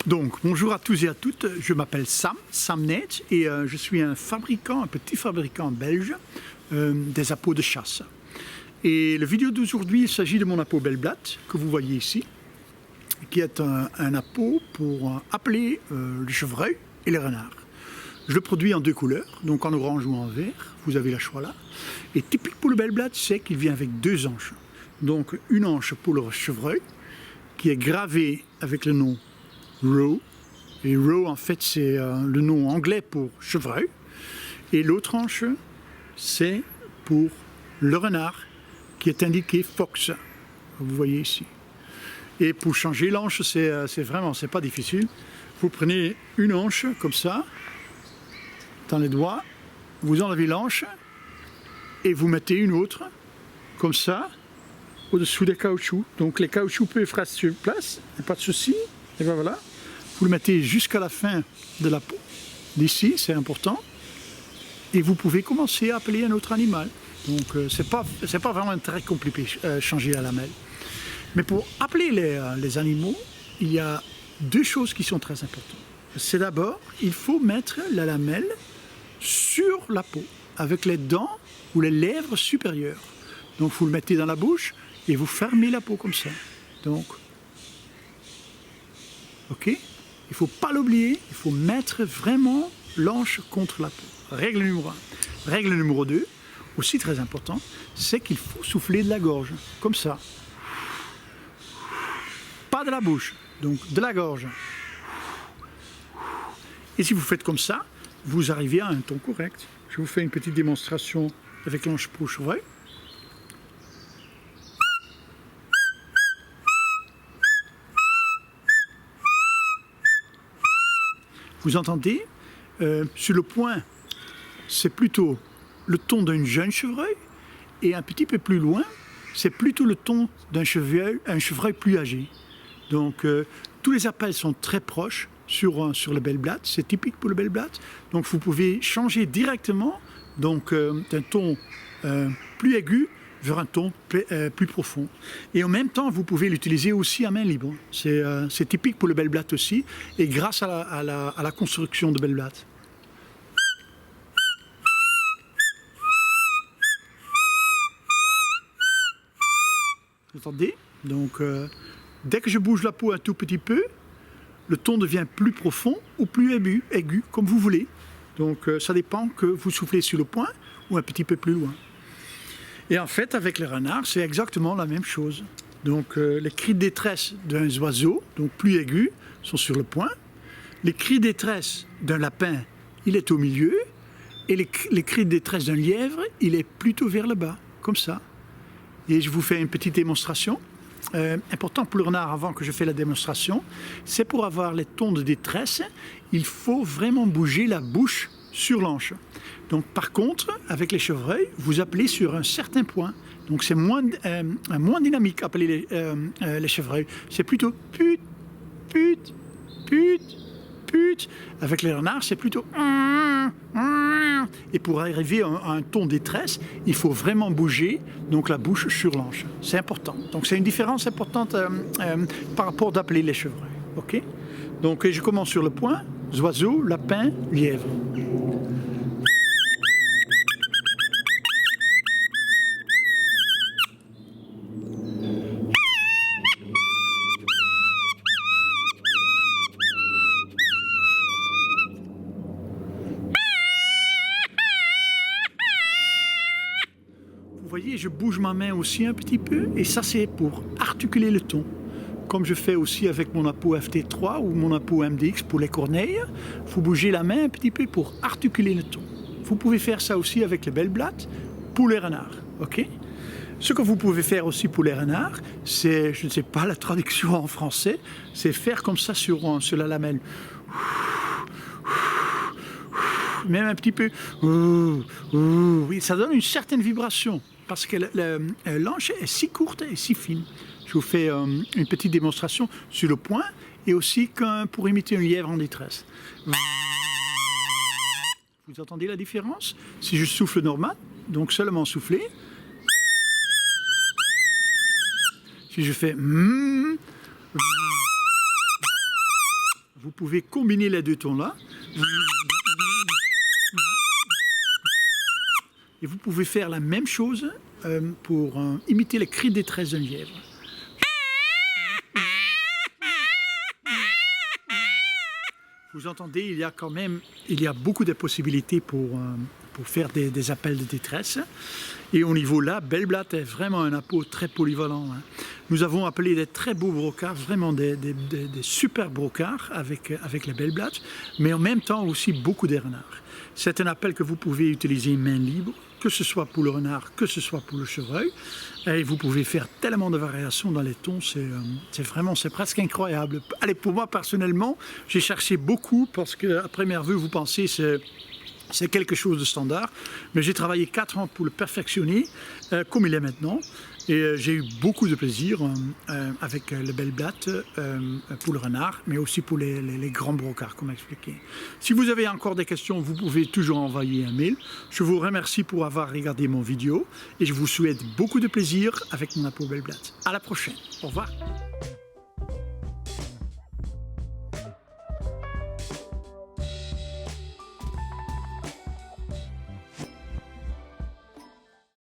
Donc, bonjour à tous et à toutes, je m'appelle Sam Nate, et je suis un petit fabricant belge des appâts de chasse. Et la vidéo d'aujourd'hui, il s'agit de mon appât Bellblatt, que vous voyez ici, qui est un appât pour appeler le chevreuil et les renards. Je le produis en deux couleurs, donc en orange ou en vert, vous avez le choix là. Et typique pour le Bellblatt, c'est qu'il vient avec deux hanches. Donc une hanche pour le chevreuil, qui est gravée avec le nom Roe, et Roe en fait c'est le nom anglais pour chevreuil, et l'autre hanche c'est pour le renard qui est indiqué Fox, vous voyez ici. Et pour changer l'hanche c'est pas difficile, vous prenez une hanche comme ça dans les doigts, vous enlevez l'hanche et vous mettez une autre comme ça au-dessous des caoutchoucs, donc les caoutchoucs peuvent rester sur place, pas de souci. Et bien voilà, vous le mettez jusqu'à la fin de la peau, d'ici, c'est important, et vous pouvez commencer à appeler un autre animal. Donc c'est pas vraiment très compliqué changer la lamelle. Mais pour appeler les animaux, il y a deux choses qui sont très importantes. C'est d'abord, il faut mettre la lamelle sur la peau, avec les dents ou les lèvres supérieures. Donc vous le mettez dans la bouche et vous fermez la peau comme ça. Donc, ok, il ne faut pas l'oublier, il faut mettre vraiment l'hanche contre la peau. Règle numéro 1. Règle numéro 2, aussi très important, c'est qu'il faut souffler de la gorge, comme ça. Pas de la bouche, donc de la gorge. Et si vous faites comme ça, vous arrivez à un ton correct. Je vous fais une petite démonstration avec l'hanche pour chevreuil. Vous entendez, sur le point, c'est plutôt le ton d'un jeune chevreuil, et un petit peu plus loin, c'est plutôt le ton d'un chevreuil plus âgé. Donc, tous les appels sont très proches sur le Bellblatt, c'est typique pour le Bellblatt. Donc, vous pouvez changer directement d'un ton plus aigu vers un ton plus profond. Et en même temps, vous pouvez l'utiliser aussi à main libre. C'est typique pour le Bellblatt aussi, et grâce à la construction de Bellblatt. Vous entendez? Donc, dès que je bouge la peau un tout petit peu, le ton devient plus profond ou plus aigu, comme vous voulez. Donc, ça dépend que vous soufflez sur le point ou un petit peu plus loin. Et en fait, avec les renards, c'est exactement la même chose. Donc, les cris de détresse d'un oiseau, donc plus aigus, sont sur le point. Les cris de détresse d'un lapin, il est au milieu. Et les cris de détresse d'un lièvre, il est plutôt vers le bas, comme ça. Et je vous fais une petite démonstration. Important pour le renard, avant que je fasse la démonstration, c'est pour avoir les tons de détresse, il faut vraiment bouger la bouche sur l'hanche. Donc par contre, avec les chevreuils, vous appelez sur un certain point. Donc c'est moins dynamique appeler les chevreuils. C'est plutôt put, put, put, put. Avec les renards, c'est plutôt... Et pour arriver à un ton détresse, il faut vraiment bouger donc la bouche sur l'hanche. C'est important. Donc c'est une différence importante par rapport d'appeler les chevreuils. Ok? Donc je commence sur le point. Oiseau, lapin, lièvre. Vous voyez, je bouge ma main aussi un petit peu, et ça c'est pour articuler le ton. Comme je fais aussi avec mon appât FT3 ou mon appât MDX pour les corneilles, il faut bouger la main un petit peu pour articuler le ton. Vous pouvez faire ça aussi avec le Bellblatt pour les renards. Okay? Ce que vous pouvez faire aussi pour les renards, c'est, je ne sais pas la traduction en français, c'est faire comme ça sur la lamelle. Même un petit peu. Oui, ça donne une certaine vibration parce que l'hanche est si courte et si fine. Je vous fais une petite démonstration sur le point et aussi pour imiter un lièvre en détresse. Vous entendez la différence? Si je souffle normal, donc seulement souffler. Si je fais vous pouvez combiner les deux tons-là. Et vous pouvez faire la même chose pour imiter les cris des détresse d'une lièvre. Vous entendez, il y a beaucoup de possibilités pour faire des appels de détresse. Et au niveau là, Bellblatt est vraiment un appôt très polyvalent. Hein. Nous avons appelé des très beaux brocards, vraiment des super brocards avec les Bellblatt, mais en même temps aussi beaucoup des renards. C'est un appel que vous pouvez utiliser main libre, que ce soit pour le renard, que ce soit pour le chevreuil. Et vous pouvez faire tellement de variations dans les tons, c'est presque incroyable. Allez, pour moi personnellement, j'ai cherché beaucoup parce qu'à première vue, vous pensez c'est quelque chose de standard, mais j'ai travaillé 4 ans pour le perfectionner comme il est maintenant. Et j'ai eu beaucoup de plaisir avec le Bellblatt pour le renard, mais aussi pour les grands brocards, comme expliqué. Si vous avez encore des questions, vous pouvez toujours envoyer un mail. Je vous remercie pour avoir regardé mon vidéo et je vous souhaite beaucoup de plaisir avec mon appôt Bellblatt. À la prochaine. Au revoir.